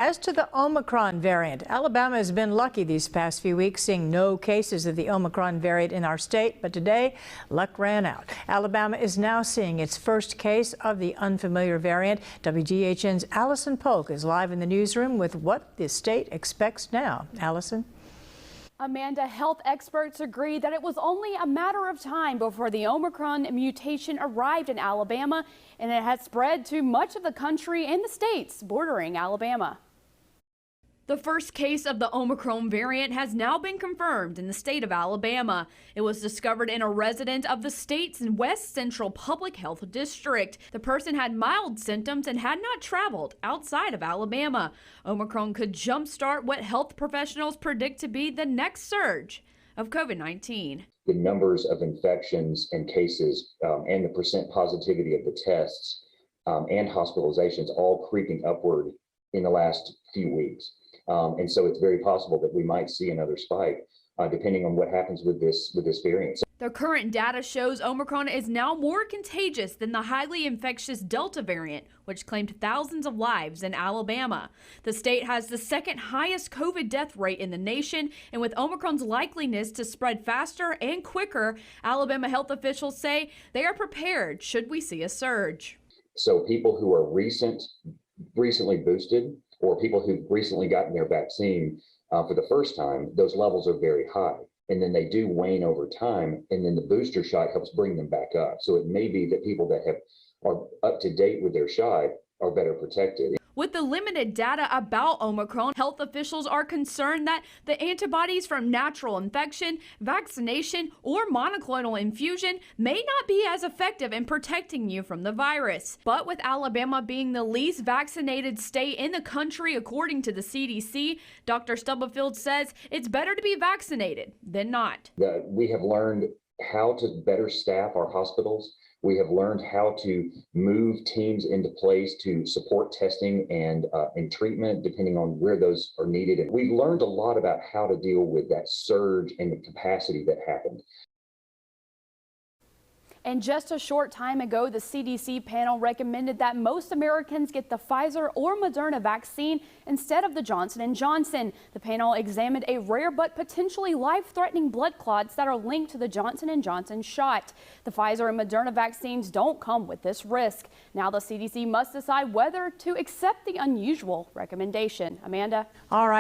As to the Omicron variant, Alabama has been lucky these past few weeks, seeing no cases of the Omicron variant in our state. But today, luck ran out. Alabama is now seeing its first case of the unfamiliar variant. WGHN's Allison Polk is live in the newsroom with what the state expects now. Allison? Amanda, health experts agree that it was only a matter of time before the Omicron mutation arrived in Alabama, and it has spread to much of the country and the states bordering Alabama. The first case of the Omicron variant has now been confirmed in the state of Alabama. It was discovered in a resident of the state's West Central Public Health District. The person had mild symptoms and had not traveled outside of Alabama. Omicron could jumpstart what health professionals predict to be the next surge of COVID-19. The numbers of infections and cases and the percent positivity of the tests and hospitalizations all creeping upward in the last few weeks. And so it's very possible that we might see another spike depending on what happens with this variant. The current data shows Omicron is now more contagious than the highly infectious Delta variant, which claimed thousands of lives in Alabama. The state has the second highest COVID death rate in the nation, and with Omicron's likeliness to spread faster and quicker, Alabama health officials say they are prepared should we see a surge. So people who are recently boosted, or people who've recently gotten their vaccine for the first time, those levels are very high. And then they do wane over time, and then the booster shot helps bring them back up. So it may be that people that are up to date with their shot are better protected. With the limited data about Omicron, health officials are concerned that the antibodies from natural infection, vaccination, or monoclonal infusion may not be as effective in protecting you from the virus. But with Alabama being the least vaccinated state in the country, according to the CDC, Dr. Stubblefield says it's better to be vaccinated than not. We have learned how to better staff our hospitals. We have learned how to move teams into place to support testing and treatment, depending on where those are needed. And we've learned a lot about how to deal with that surge and the capacity that happened. And just a short time ago, the CDC panel recommended that most Americans get the Pfizer or Moderna vaccine instead of the Johnson & Johnson. The panel examined a rare but potentially life-threatening blood clots that are linked to the Johnson & Johnson shot. The Pfizer and Moderna vaccines don't come with this risk. Now the CDC must decide whether to accept the unusual recommendation. Amanda? All right.